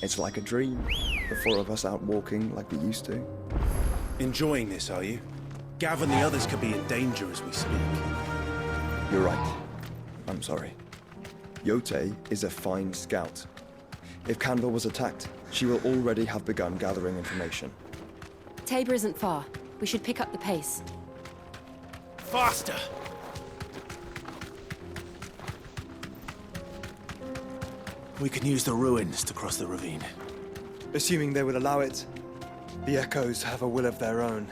It's like a dream. The four of us out walking like we used to. Enjoying this, are you? Gav and the others could be in danger as we speak. You're right. I'm sorry. Yote is a fine scout. If Kanver was attacked, she will already have begun gathering information. Tabor isn't far. We should pick up the pace. Faster! We can use the ruins to cross the ravine. Assuming they would allow it, the Echoes have a will of their own.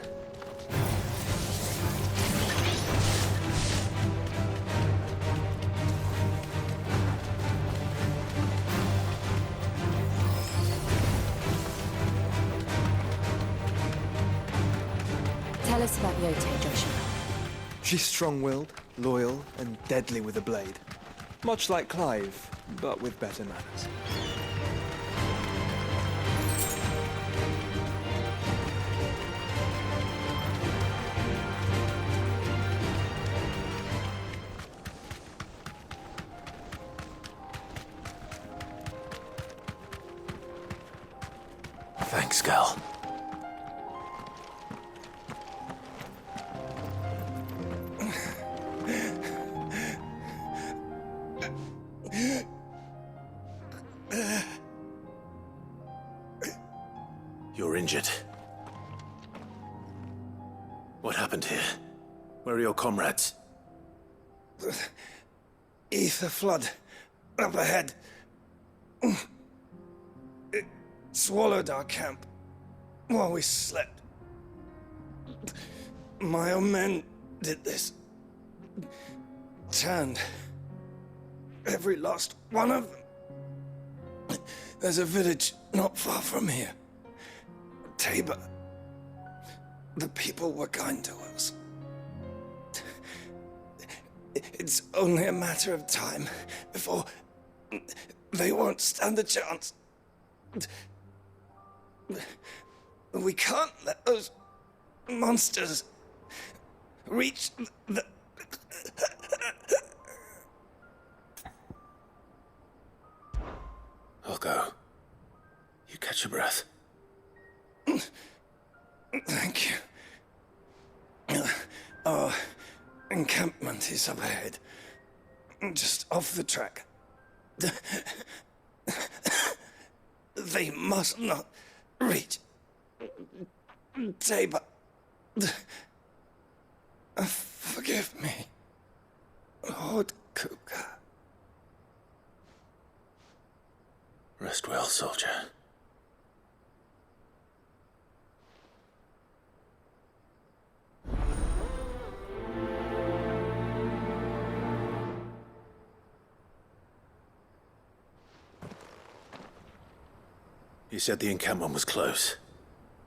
Tell us about Yote, Joshua. She's strong-willed, loyal, and deadly with a blade. Much like Clive, but with better manners. Thanks, Gal. You're injured. What happened here? Where are your comrades? Ether flood. Up ahead. It swallowed our camp while we slept. My own men did this. Turned every last one of them. There's a village not far from here. Tabor. The people were kind to us. It's only a matter of time before they won't stand a chance. We can't let those monsters reach the... I'll go. You catch your breath. Thank you. Our encampment is up ahead. Just off the track. They must not reach Tabor. Forgive me, Lord Kuka. Rest well, soldier. You said the encampment was close.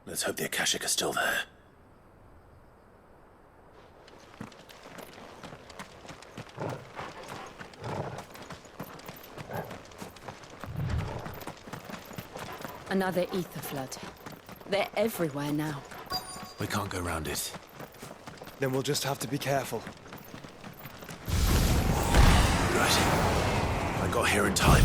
Let's hope the Akashic are still there. Another ether flood. They're everywhere now. We can't go round it. Then we'll just have to be careful. Right. I got here in time.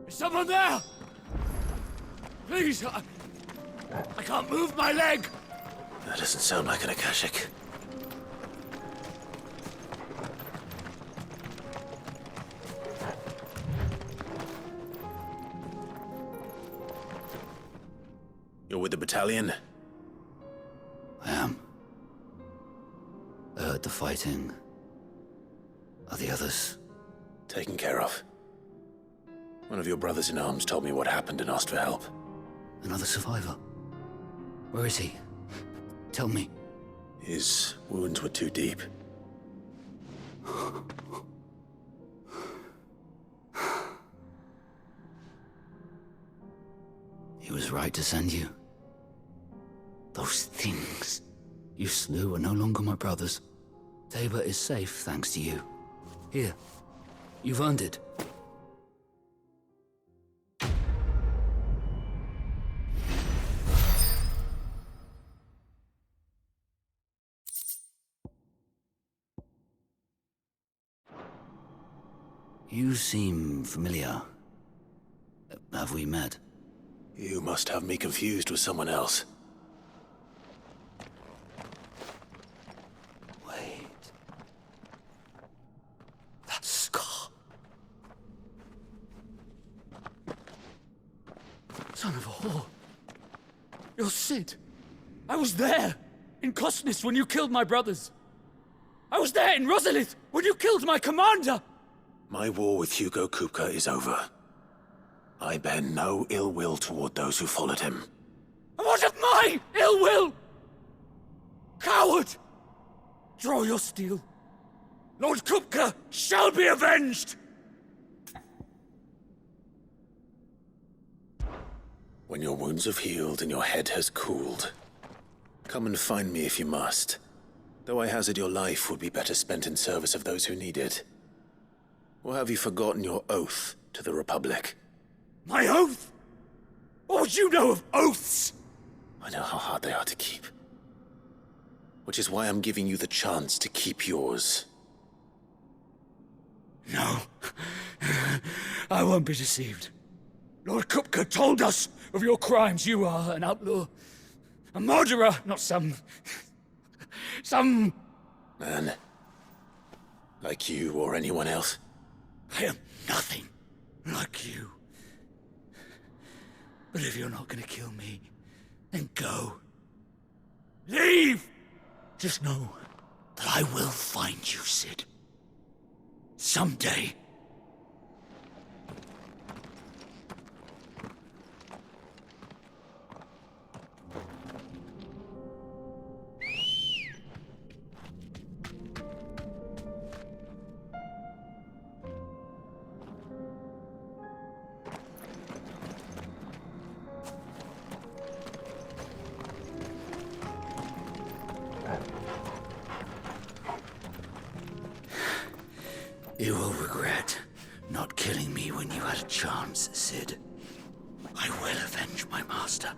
Is someone there? Please, I can't move my leg! That doesn't sound like an Akashic. You're with the battalion? I am. I heard the fighting. Are the others? Taken care of. One of your brothers in arms told me what happened and asked for help. Another survivor? Where is he? Tell me. His wounds were too deep. He was right to send you. Those things you slew are no longer my brothers. Tabor is safe thanks to you. Here, you've earned it. You seem familiar. Have we met? You must have me confused with someone else. Wait. That scar. Son of a whore. You're Sid. I was there, in Cosnis, when you killed my brothers. I was there in Rosalith, when you killed my commander! My war with Hugo Kupka is over. I bear no ill will toward those who followed him. And what of my ill will? Coward! Draw your steel. Lord Kupka shall be avenged! When your wounds have healed and your head has cooled, come and find me if you must. Though I hazard your life would be better spent in service of those who need it. Or have you forgotten your oath to the Republic? My oath? What would you know of oaths? I know how hard they are to keep. Which is why I'm giving you the chance to keep yours. No. I won't be deceived. Lord Kupka told us of your crimes. You are an outlaw. A murderer, not some Man. Like you or anyone else. I am nothing like you. But if you're not gonna kill me, then go. Leave! Just know that I will find you, Sid. Someday. You will regret not killing me when you had a chance, Sid. I will avenge my master.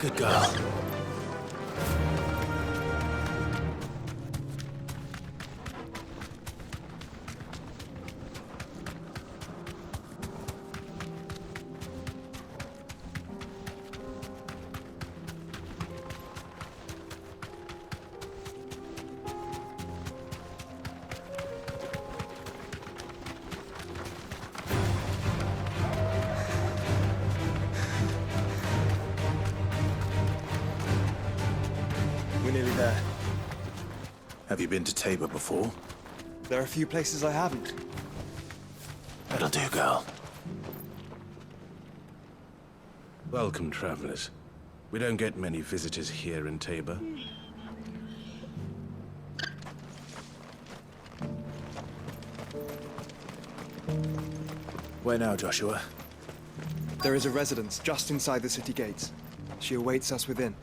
Good girl. We're nearly there. Have you been to Tabor before? There are a few places I haven't. That'll do, girl. Welcome, travelers. We don't get many visitors here in Tabor. Where now, Joshua? There is a residence just inside the city gates. She awaits us within.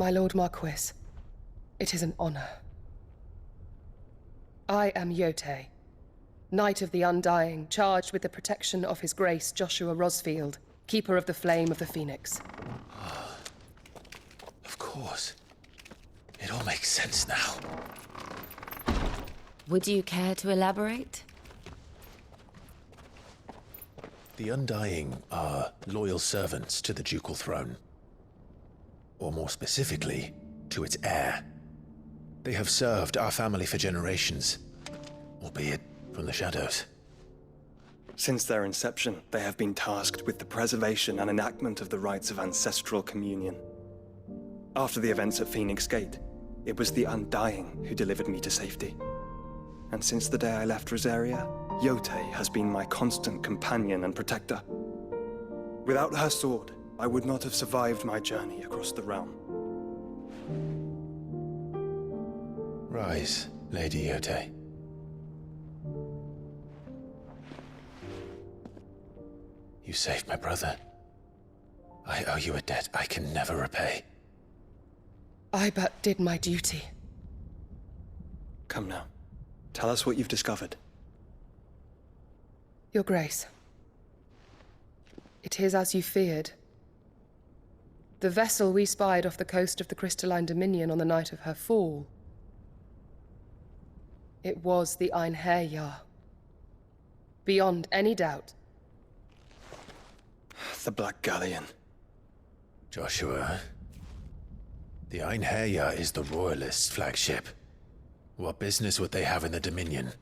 My Lord Marquis, it is an honor. I am Yotei, Knight of the Undying, charged with the protection of His Grace Joshua Rosfield, Keeper of the Flame of the Phoenix. Of course. It all makes sense now. Would you care to elaborate? The Undying are loyal servants to the ducal throne. Or more specifically, to its heir. They have served our family for generations, albeit from the shadows. Since their inception, they have been tasked with the preservation and enactment of the rites of ancestral communion. After the events at Phoenix Gate, it was the Undying who delivered me to safety. And since the day I left Rosaria, Yotei has been my constant companion and protector. Without her sword, I would not have survived my journey across the realm. Rise, Lady Yotei. You saved my brother. I owe you a debt I can never repay. I but did my duty. Come now. Tell us what you've discovered. Your Grace. It is as you feared. The vessel we spied off the coast of the Crystalline Dominion on the night of her fall. It was the Einherjar. Beyond any doubt. The Black Galleon. Joshua, the Einherjar is the Royalists' flagship. What business would they have in the Dominion?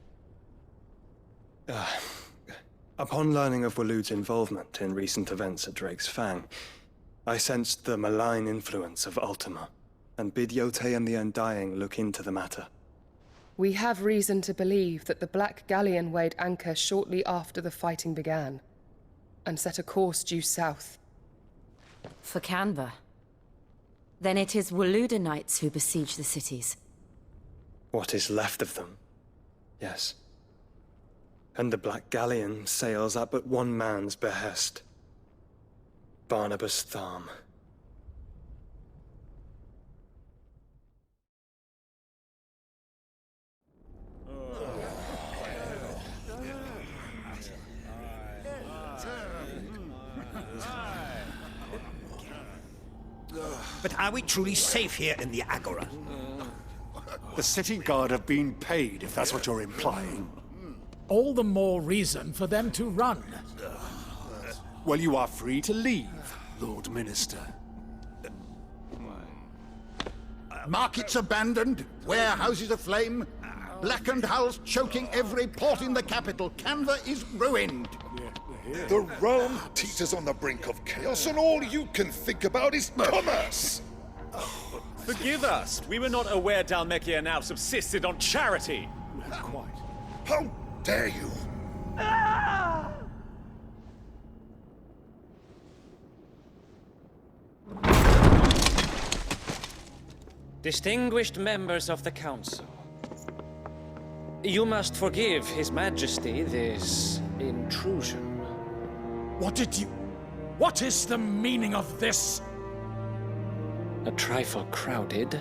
Upon learning of Waloed's involvement in recent events at Drake's Fang, I sensed the malign influence of Ultima, and bid Yotei and the Undying look into the matter. We have reason to believe that the Black Galleon weighed anchor shortly after the fighting began, and set a course due south. For Kanver. Then it is Waloed knights who besiege the cities. What is left of them? Yes. And the Black Galleon sails at but one man's behest. Barnabas Tharm. But are we truly safe here in the Agora? The city guard have been paid, if that's what you're implying. All the more reason for them to run. Well, you are free to leave, Lord Minister. Markets abandoned, warehouses aflame, blackened hulls choking every port in the capital. Kanver is ruined. The realm teeters on the brink of chaos, and all you can think about is commerce! Forgive us! We were not aware Dhalmekian now subsisted on charity! Quite. How dare you! Distinguished members of the Council, you must forgive His Majesty this intrusion. What is the meaning of this? A trifle crowded,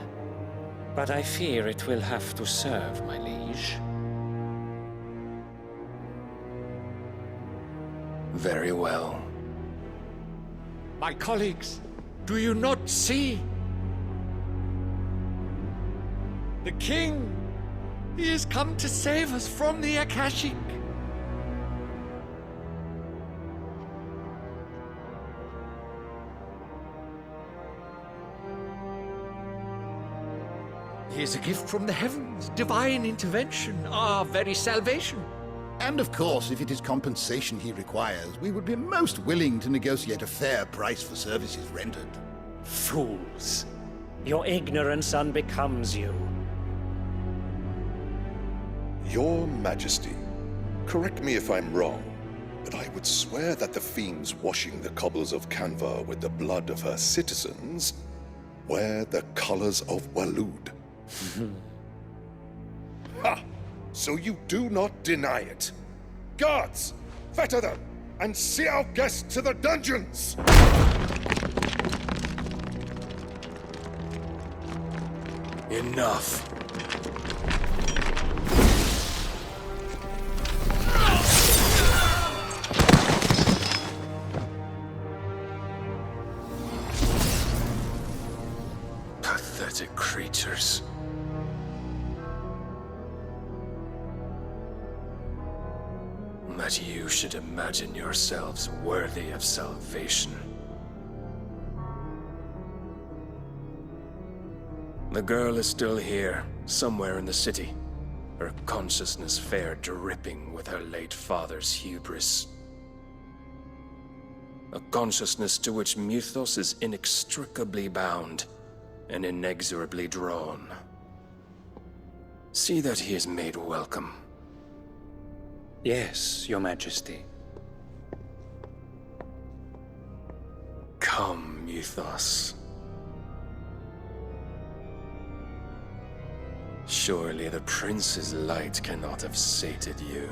but I fear it will have to serve, my liege. Very well. My colleagues, do you not see? The King! He has come to save us from the Akashic! He is a gift from the heavens, divine intervention, our very salvation. And of course, if it is compensation he requires, we would be most willing to negotiate a fair price for services rendered. Fools! Your ignorance unbecomes you. Your Majesty, correct me if I'm wrong, but I would swear that the fiends washing the cobbles of Kanver with the blood of her citizens wear the colors of Waloed. Ha! So you do not deny it. Guards, fetter them, and see our guests to the dungeons! Enough. Pathetic creatures. That you should imagine yourselves worthy of salvation. The girl is still here, somewhere in the city. Her consciousness fair dripping with her late father's hubris. A consciousness to which Mythos is inextricably bound and inexorably drawn. See that he is made welcome. Yes, Your Majesty. Come, Mythos. Surely the prince's light cannot have sated you.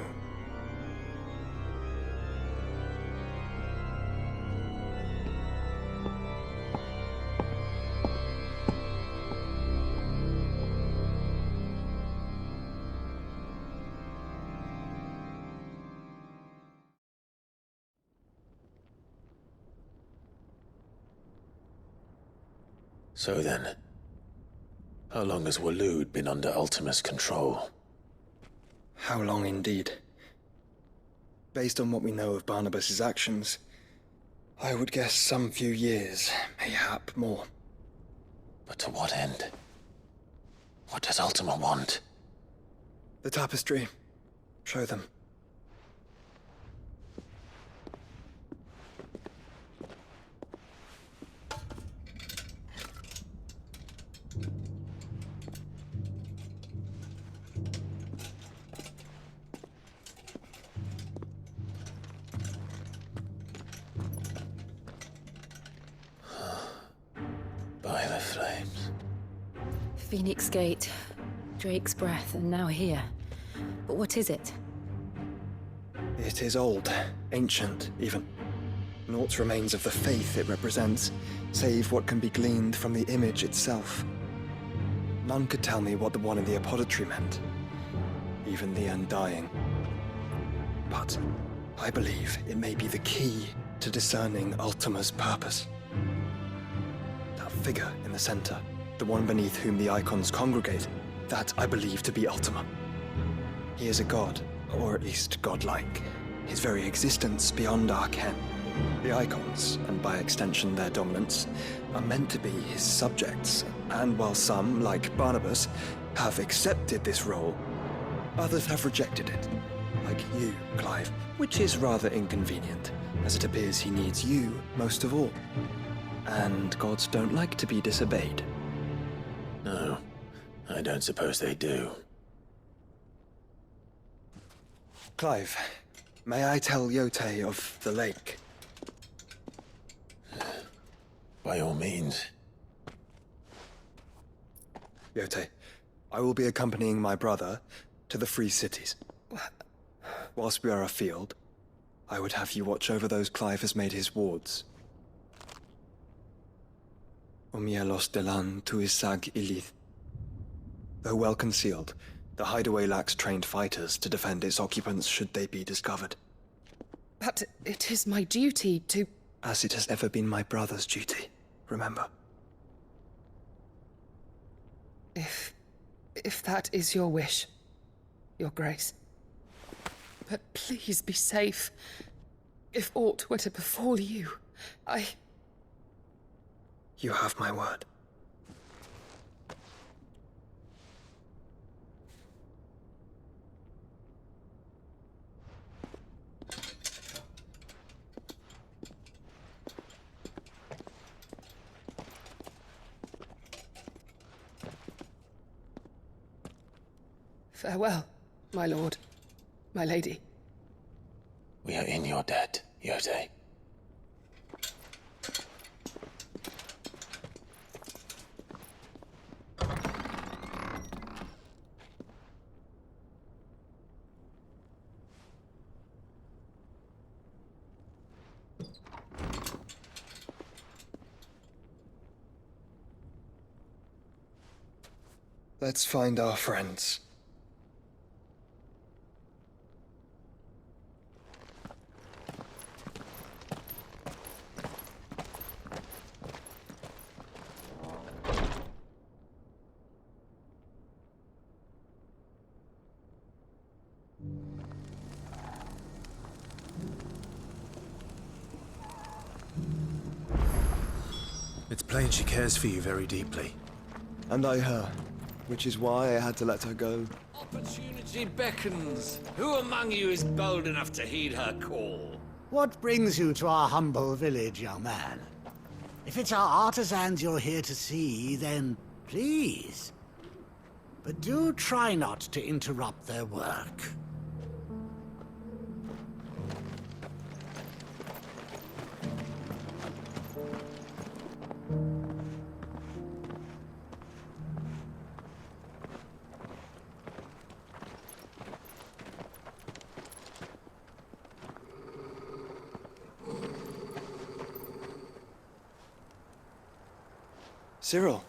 So then, how long has Waloed been under Ultima's control? How long indeed? Based on what we know of Barnabas's actions, I would guess some few years, mayhap more. But to what end? What does Ultima want? The tapestry. Show them. By the flames. Phoenix Gate, Drake's Breath, and now here. But what is it? It is old, ancient, even. Naught remains of the faith it represents, save what can be gleaned from the image itself. None could tell me what the one in the apothecary meant, even the Undying. But I believe it may be the key to discerning Ultima's purpose. That figure in the center, the one beneath whom the icons congregate, that I believe to be Ultima. He is a god, or at least godlike, his very existence beyond our ken. The icons, and by extension their dominants, are meant to be his subjects, and while some, like Barnabas, have accepted this role, others have rejected it. Like you, Clive, which is rather inconvenient, as it appears he needs you most of all. And gods don't like to be disobeyed. No, I don't suppose they do. Clive, may I tell Yote of the lake? By all means. Yote, I will be accompanying my brother to the Free Cities. Whilst we are afield, I would have you watch over those Clive has made his wards. Omielos delan tuisag ilith. Though well concealed, the hideaway lacks trained fighters to defend its occupants should they be discovered. But it is my duty to... As it has ever been my brother's duty, remember. If that is your wish, Your Grace. But please be safe. If aught were to befall you, You have my word. Farewell, my lord, my lady. We are in your debt, Yote. Let's find our friends. It's plain she cares for you very deeply. And I her, which is why I had to let her go. Opportunity beckons. Who among you is bold enough to heed her call? What brings you to our humble village, young man? If it's our artisans you're here to see, then please. But do try not to interrupt their work. Cyril.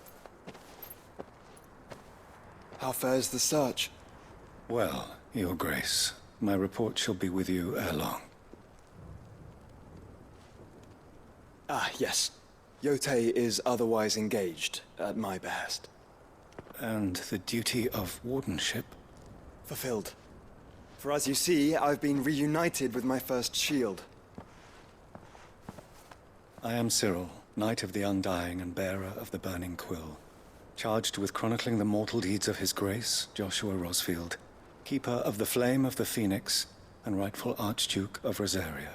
How fares the search? Well, Your Grace, my report shall be with you ere long. Ah, yes. Yotei is otherwise engaged, at my behest. And the duty of wardenship? Fulfilled. For as you see, I've been reunited with my first shield. I am Cyril, Knight of the Undying and bearer of the Burning Quill, charged with chronicling the mortal deeds of His Grace, Joshua Rosfield, Keeper of the Flame of the Phoenix, and rightful Archduke of Rosaria.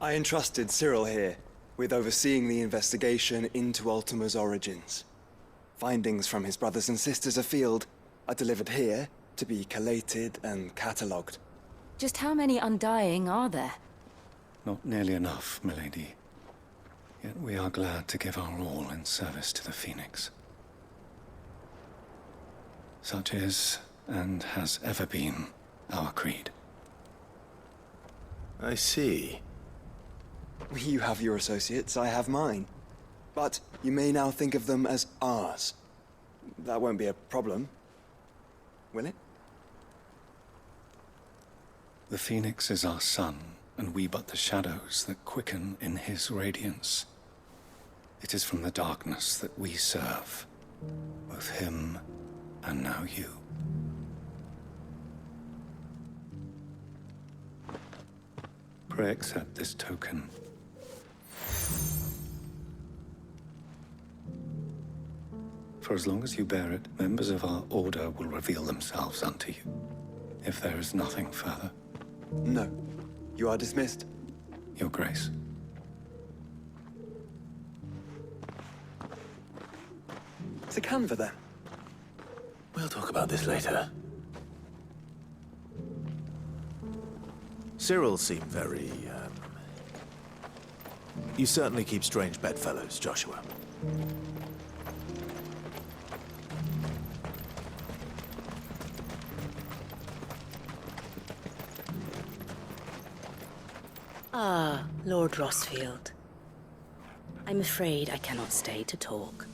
I entrusted Cyril here with overseeing the investigation into Ultima's origins. Findings from his brothers and sisters afield are delivered here to be collated and catalogued. Just how many Undying are there? Not nearly enough, milady. Yet we are glad to give our all in service to the Phoenix. Such is, and has ever been, our creed. I see. You have your associates, I have mine. But you may now think of them as ours. That won't be a problem, will it? The Phoenix is our sun, and we but the shadows that quicken in his radiance. It is from the darkness that we serve, both him and now you. Pray accept this token. For as long as you bear it, members of our order will reveal themselves unto you. If there is nothing further. No. You are dismissed. Your Grace. To Kanver, then. We'll talk about this later. Cyril seemed very, You certainly keep strange bedfellows, Joshua. Ah, Lord Rosfield. I'm afraid I cannot stay to talk.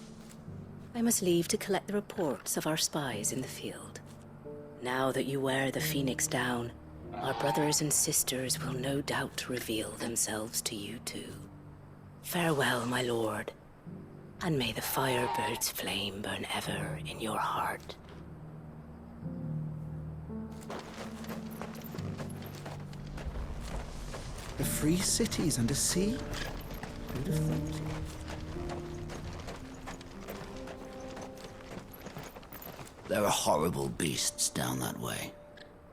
I must leave to collect the reports of our spies in the field. Now that you wear the Phoenix down, our brothers and sisters will no doubt reveal themselves to you too. Farewell, my lord, and may the Firebird's flame burn ever in your heart. The free cities under sea? Who'd have thought? There are horrible beasts down that way.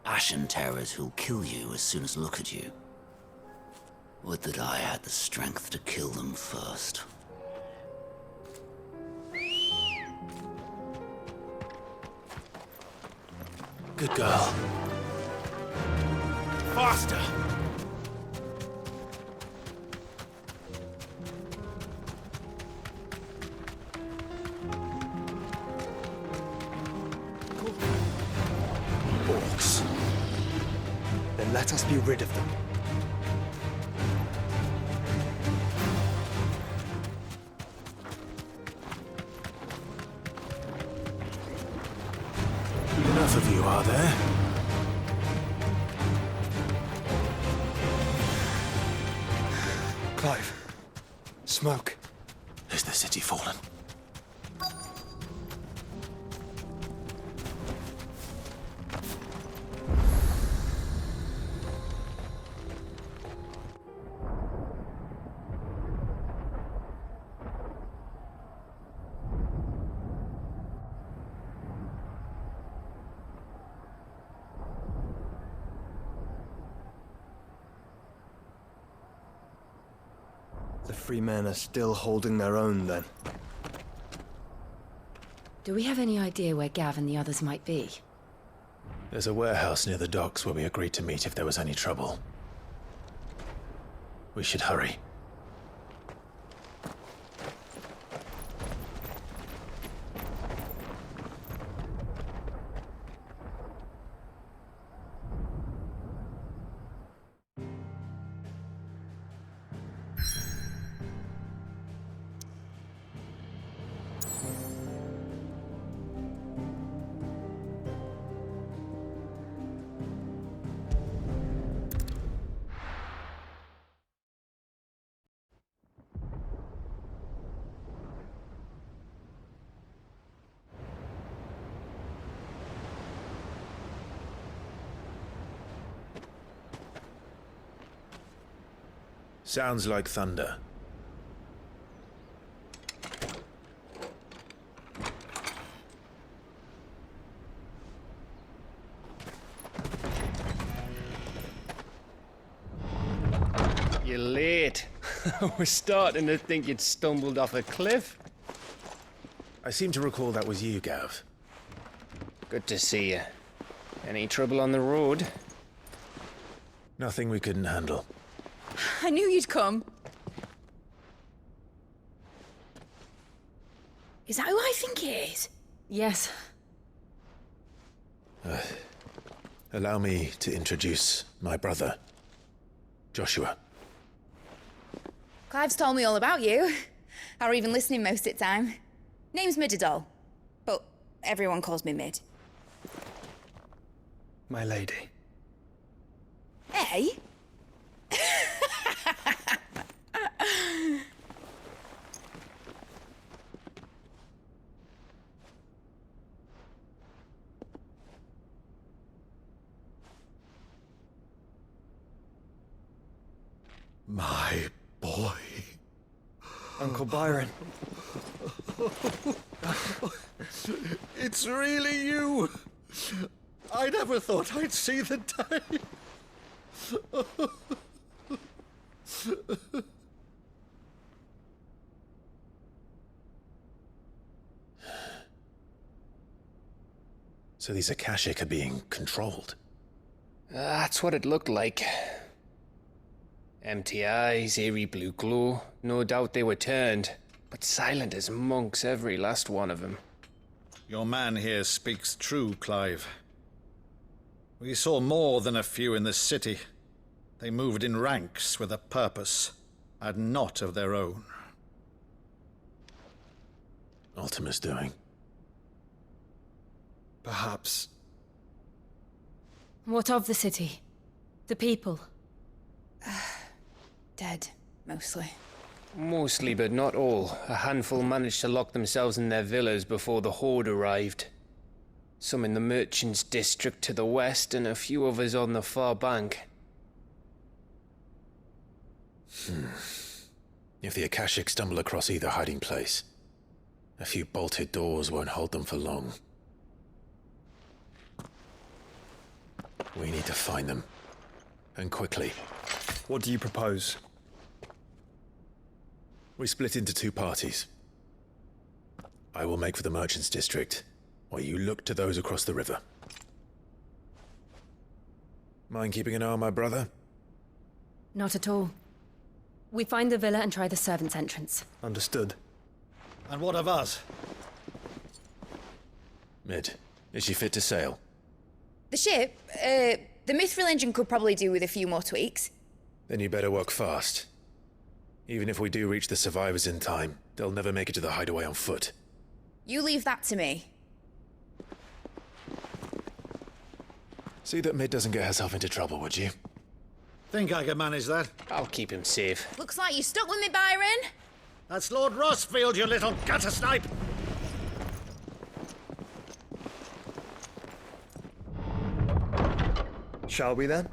Ashen terrors who'll kill you as soon as look at you. Would that I had the strength to kill them first. Good girl. Faster! Orcs. Then let us be rid of them. of you, are there? Clive. Smoke. Is the city fallen? The free men are still holding their own, then. Do we have any idea where Gav and the others might be? There's a warehouse near the docks where we agreed to meet if there was any trouble. We should hurry. Sounds like thunder. You're late. We're starting to think you'd stumbled off a cliff. I seem to recall that was you, Gav. Good to see you. Any trouble on the road? Nothing we couldn't handle. I knew you'd come. Is that who I think it is? Yes. Allow me to introduce my brother, Joshua. Clive's told me all about you. Or even listening most of the time. Name's Midadol, but everyone calls me Mid. My lady. Hey? My boy. Uncle Byron. It's really you. I never thought I'd see the day. So these Akashic are being controlled? That's what it looked like. Empty eyes, eerie blue glow. No doubt they were turned, but silent as monks, every last one of them. Your man here speaks true, Clive. We saw more than a few in this city. They moved in ranks with a purpose, and not of their own. Ultima's doing. Perhaps. What of the city? The people? Dead, mostly. Mostly, but not all. A handful managed to lock themselves in their villas before the Horde arrived. Some in the Merchants' District to the west, and a few others on the far bank. If the Akashic stumble across either hiding place, a few bolted doors won't hold them for long. We need to find them. And quickly. What do you propose? We split into two parties. I will make for the Merchants' District, while you look to those across the river. Mind keeping an eye on my brother? Not at all. We find the villa and try the servants' entrance. Understood. And what of us? Mid, is she fit to sail? The ship, the Mithril engine could probably do with a few more tweaks. Then you better work fast. Even if we do reach the survivors in time, they'll never make it to the hideaway on foot. You leave that to me. See that Mid doesn't get herself into trouble, would you? Think I can manage that? I'll keep him safe. Looks like you stuck with me, Byron. That's Lord Rossfield, you little gutter snipe! Shall we then?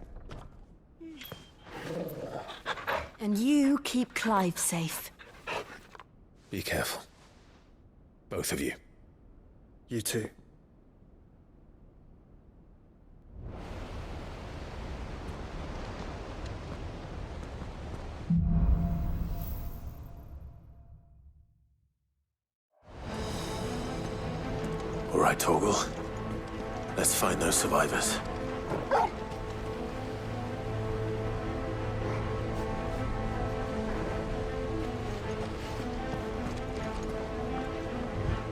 And you keep Clive safe. Be careful. Both of you. You too. All right, Torgal. Let's find those survivors.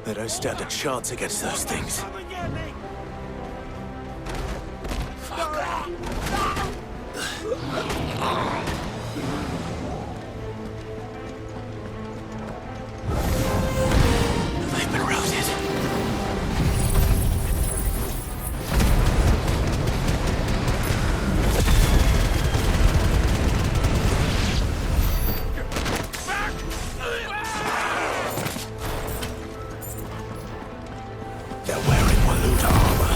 They don't stand a chance against those things. They've been routed. They're wearing Waluda armor.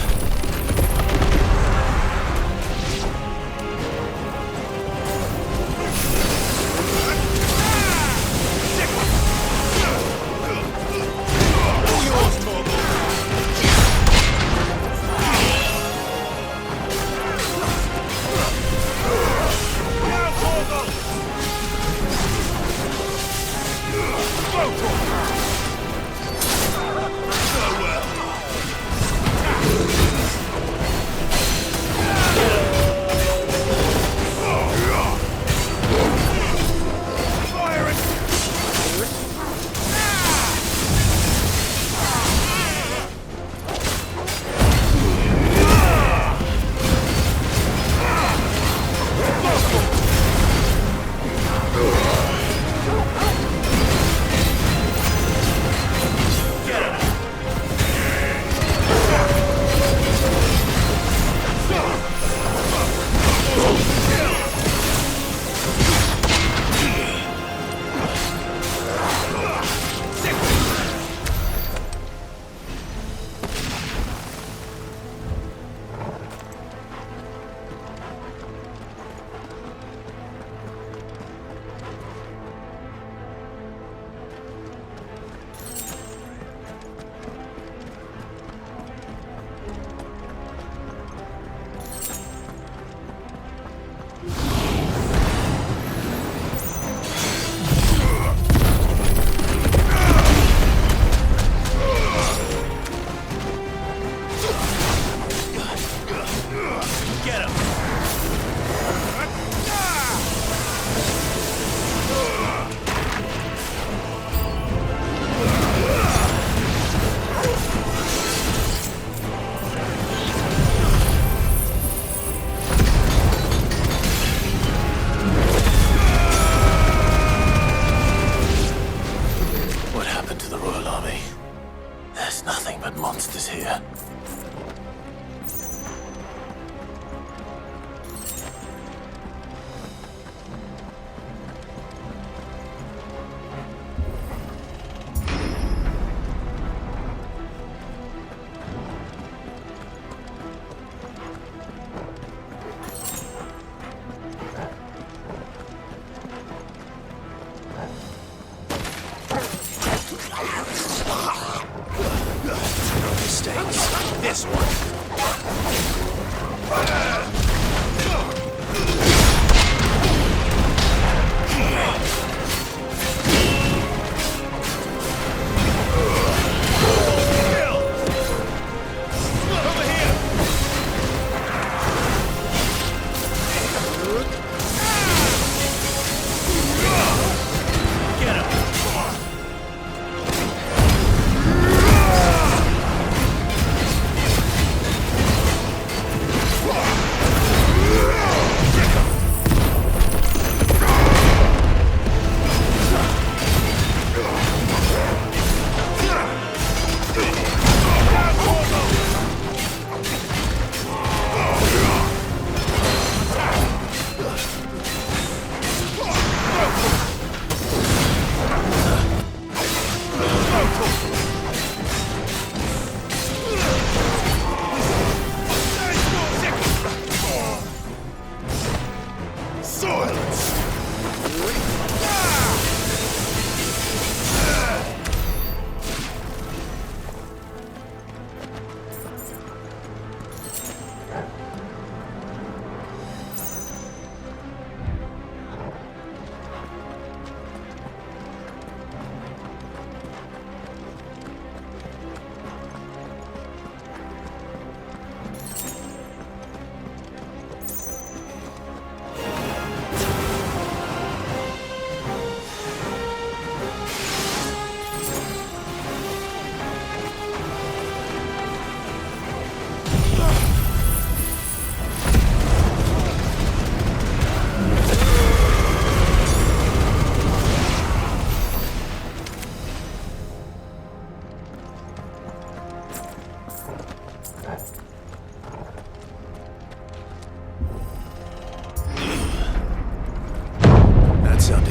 monsters here. This one.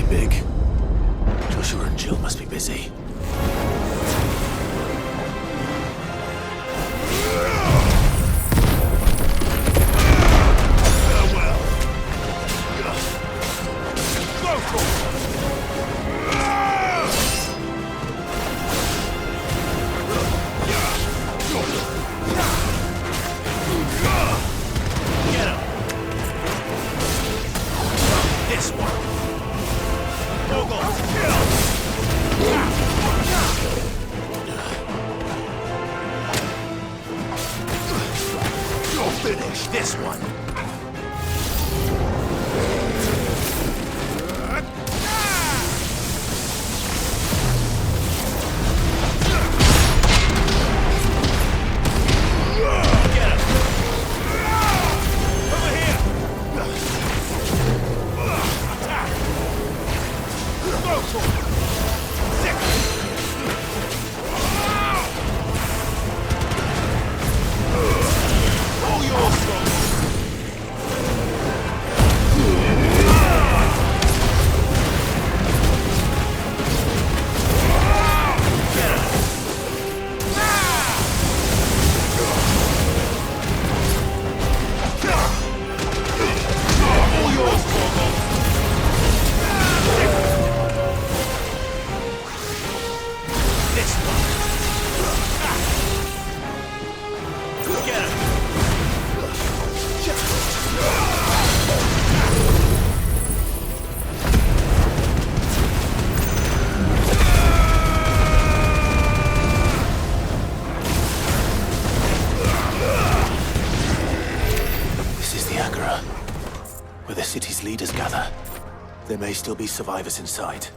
big. Joshua and Jill must be busy. Finish this one. Leaders gather. There may still be survivors inside.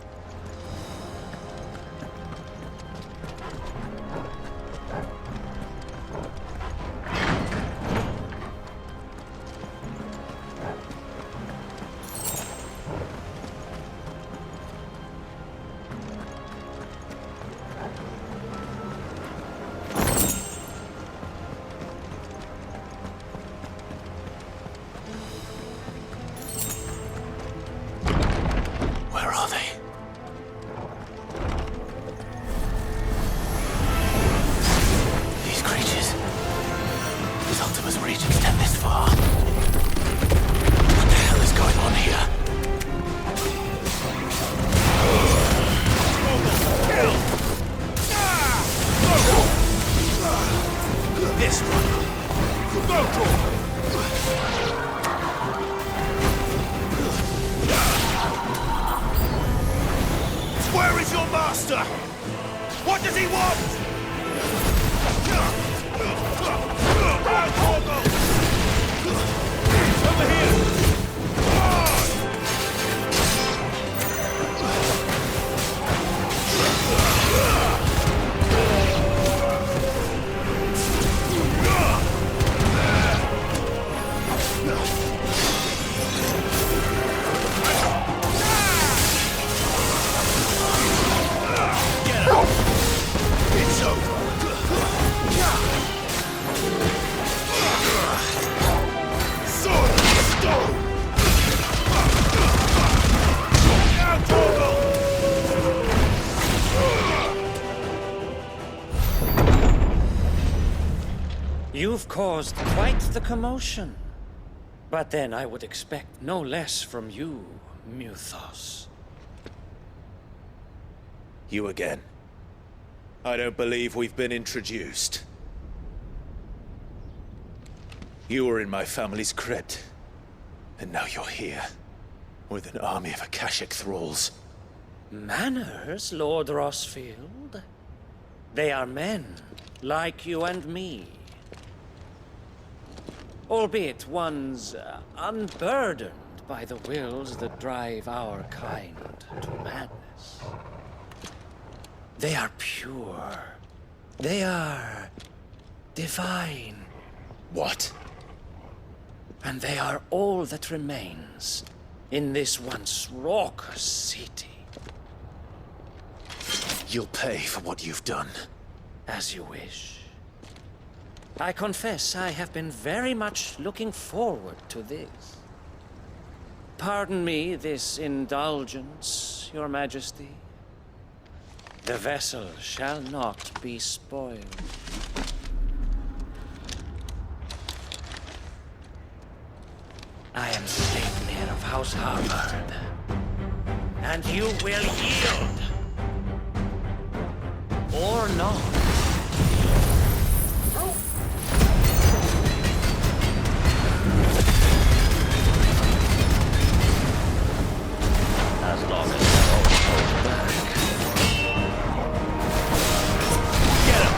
Where is your master? What does he want? Over here! You've caused quite the commotion. But then I would expect no less from you, Muthos. You again. I don't believe we've been introduced. You were in my family's crypt. And now you're here. With an army of Akashic thralls. Manners, Lord Rosfield? They are men, like you and me. Albeit one's unburdened by the wills that drive our kind to madness. They are pure. They are divine. What? And they are all that remains in this once raucous city. You'll pay for what you've done. As you wish. I confess I have been very much looking forward to this. Pardon me this indulgence, Your Majesty. The vessel shall not be spoiled. I am Sleipnir of House Harvard, and you will yield. Or not. As long as you don't hold back. Get him!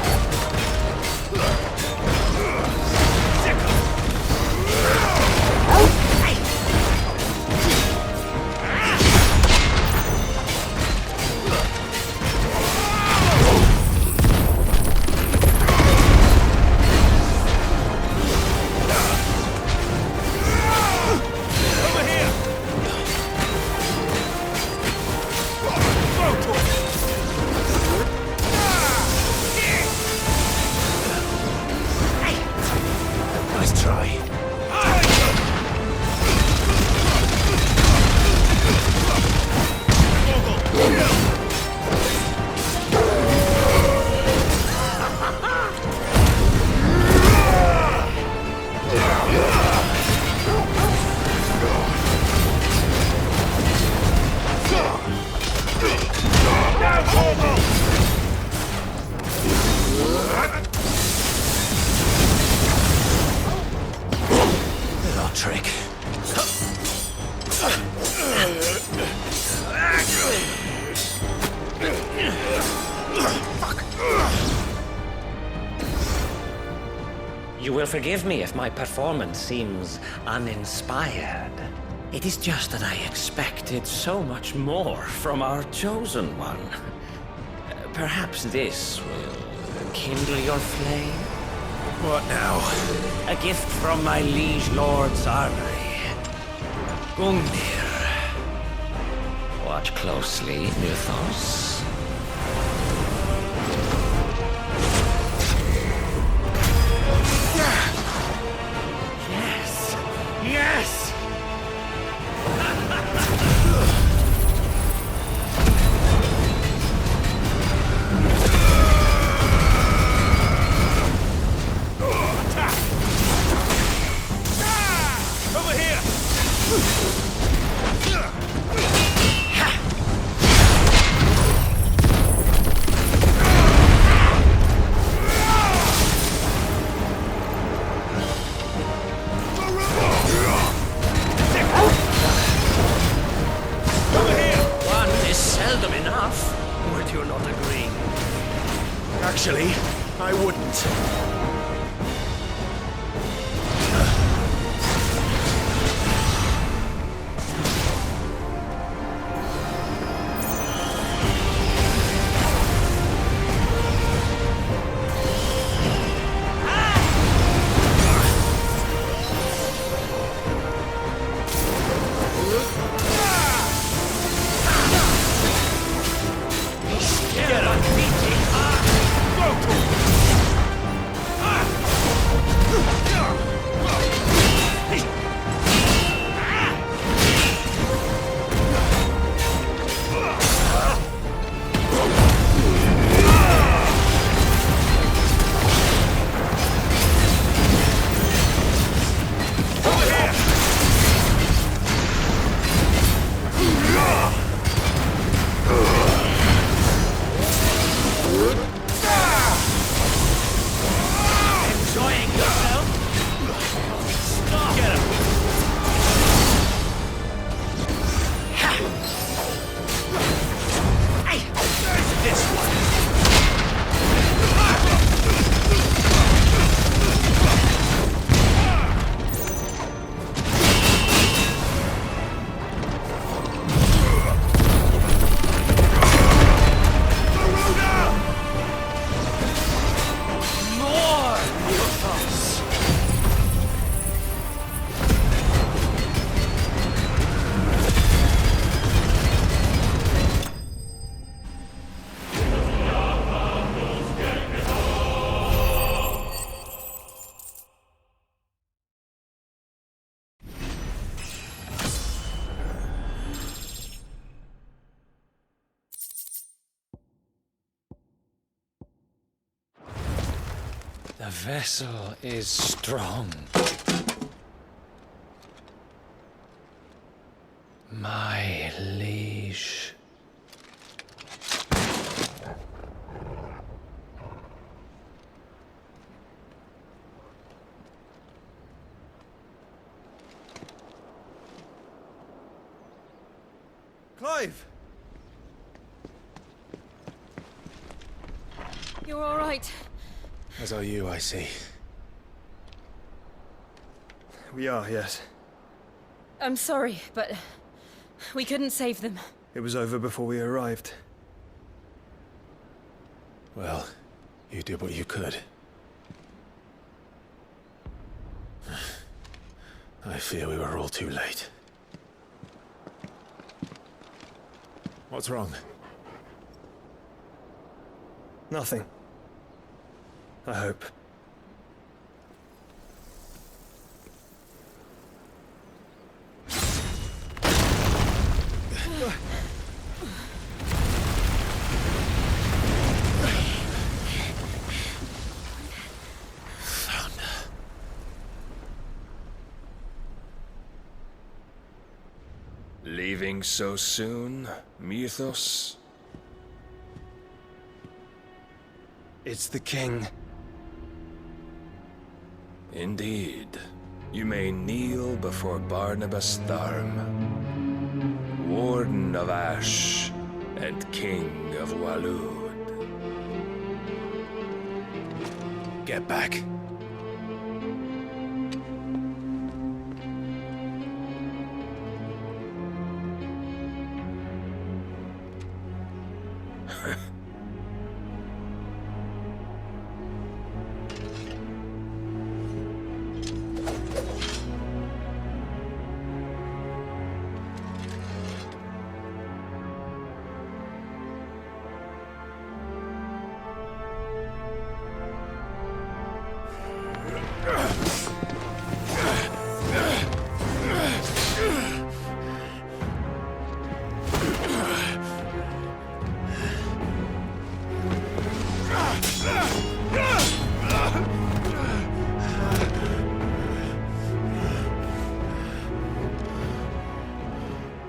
You will forgive me if my performance seems uninspired. It is just that I expected so much more from our chosen one. Perhaps this will kindle your flame? What now? A gift from my liege lord's armory. Gungnir. Watch closely, Mythos. Yes! Yes! Over here! One is seldom enough. Would you not agree? Actually, I wouldn't. The vessel is strong. My liege. Clive! You're all right. As are you, I see. We are, yes. I'm sorry, but we couldn't save them. It was over before we arrived. Well, you did what you could. I fear we were all too late. What's wrong? Nothing. I hope. Leaving so soon, Mythos? It's the king. Indeed. You may kneel before Barnabas Tharm, Warden of Ash and King of Waloed. Get back.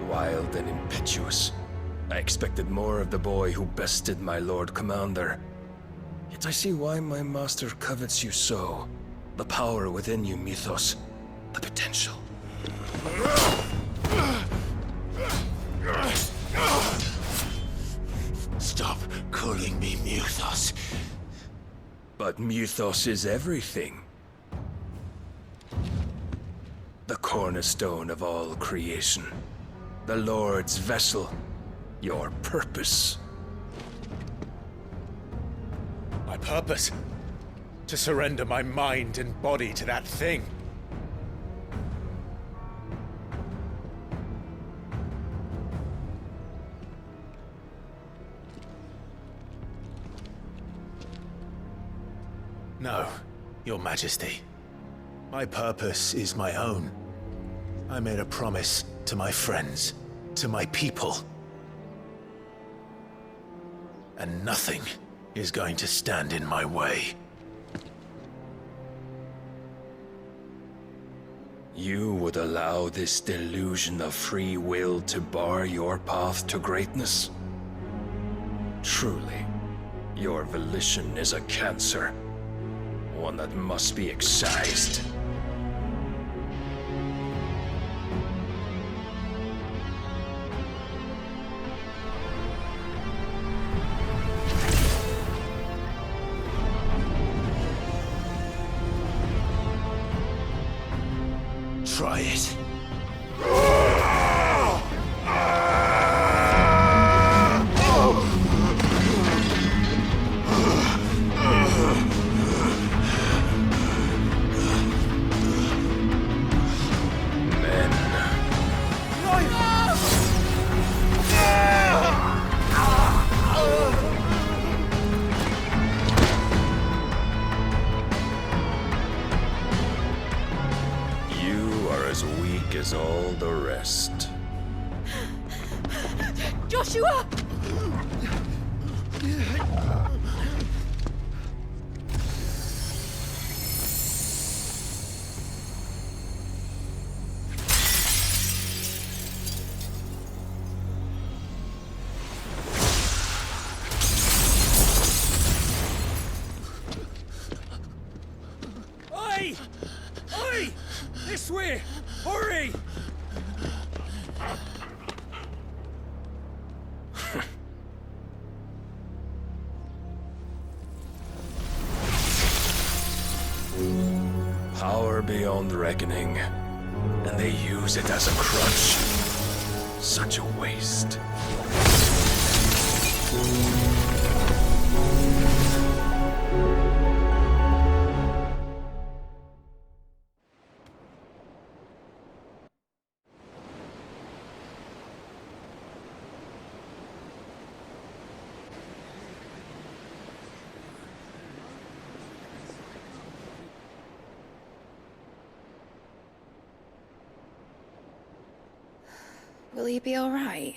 Wild and impetuous. I expected more of the boy who bested my Lord Commander. Yet I see why my master covets you so. The power within you, Mythos. The potential. Stop calling me Mythos. But Mythos is everything. The cornerstone of all creation. The Lord's vessel. Your purpose. My purpose? To surrender my mind and body to that thing. No, Your Majesty. My purpose is my own. I made a promise to my friends, to my people. And nothing is going to stand in my way. You would allow this delusion of free will to bar your path to greatness? Truly, your volition is a cancer. One that must be excised. Try it. As all the rest. Joshua! This way! Hurry! Power beyond reckoning, and they use it as a crutch. Such a waste. Will you be all right?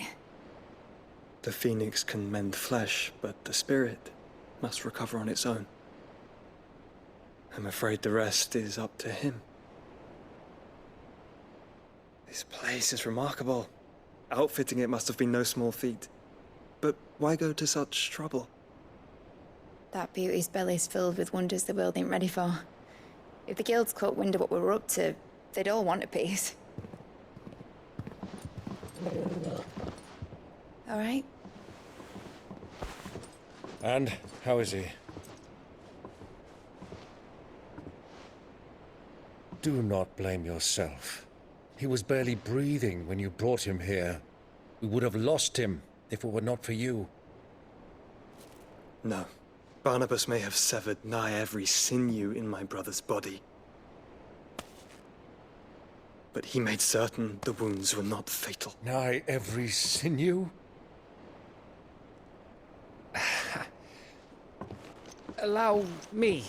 The phoenix can mend flesh, but the spirit must recover on its own. I'm afraid the rest is up to him. This place is remarkable. Outfitting it must have been no small feat. But why go to such trouble? That beauty's belly's filled with wonders the world ain't ready for. If the guilds caught wind of what we were up to, they'd all want a piece. All right? And how is he? Do not blame yourself. He was barely breathing when you brought him here. We would have lost him if it were not for you. No. Barnabas may have severed nigh every sinew in my brother's body. But he made certain the wounds were not fatal. Nigh every sinew? Allow me,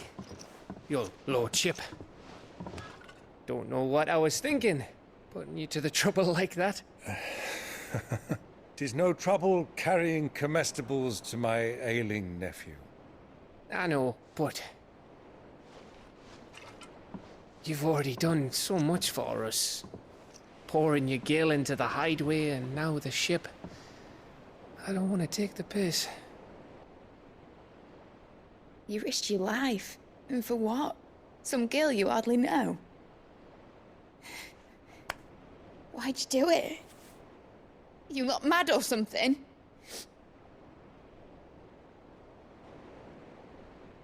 your lordship. Don't know what I was thinking, putting you to the trouble like that. 'Tis no trouble carrying comestibles to my ailing nephew. I know, but you've already done so much for us. Pouring your gil into the hideaway and now the ship. I don't want to take the piss. You risked your life. And for what? Some girl you hardly know. Why'd you do it? You not mad or something?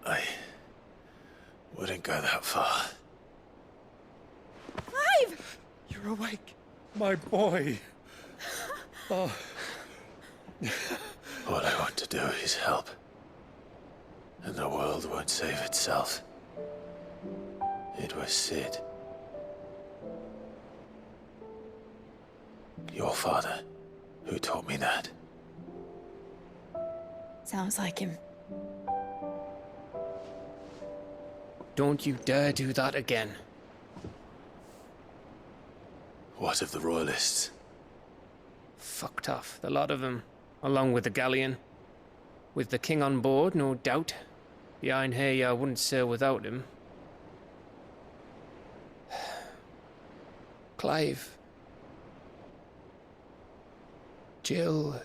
I wouldn't go that far. Clive! You're awake, my boy. Oh. All I want to do is help. And the world won't save itself. It was Sid. Your father, who taught me that. Sounds like him. Don't you dare do that again. What of the Royalists? Fucked off, the lot of them, along with the galleon. With the king on board, no doubt. Behind here, I wouldn't sail without him. Clive. Jill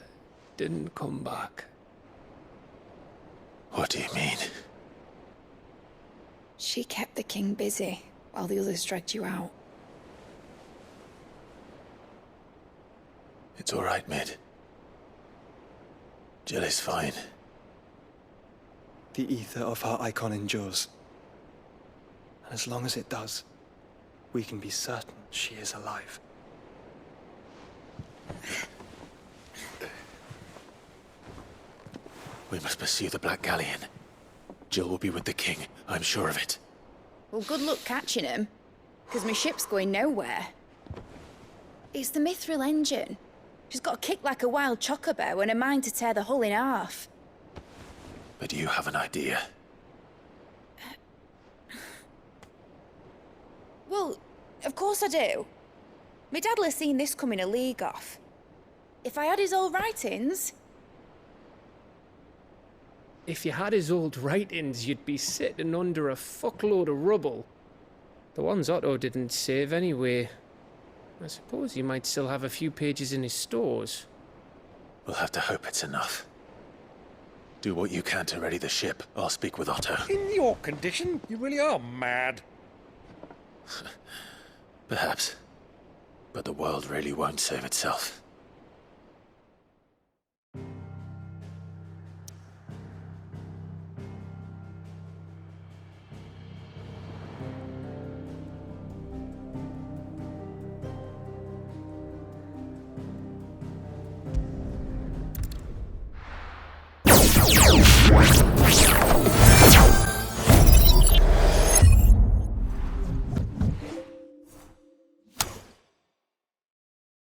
didn't come back. What do you mean? She kept the king busy while the others dragged you out. It's all right, Mid. Jill is fine. The ether of her icon endures. And as long as it does, we can be certain she is alive. We must pursue the Black Galleon. Jill will be with the king, I'm sure of it. Well, good luck catching him, because my ship's going nowhere. It's the Mithril engine. She's got a kick like a wild chocobo and a mind to tear the hull in half. But you have an idea. Well, of course I do. My dad'll have seen this coming a league off. If I had his old writings... If you had his old writings, you'd be sitting under a fuckload of rubble. The ones Otto didn't save anyway. I suppose you might still have a few pages in his stores. We'll have to hope it's enough. Do what you can to ready the ship. I'll speak with Otto. In your condition, you really are mad. Perhaps. But the world really won't save itself.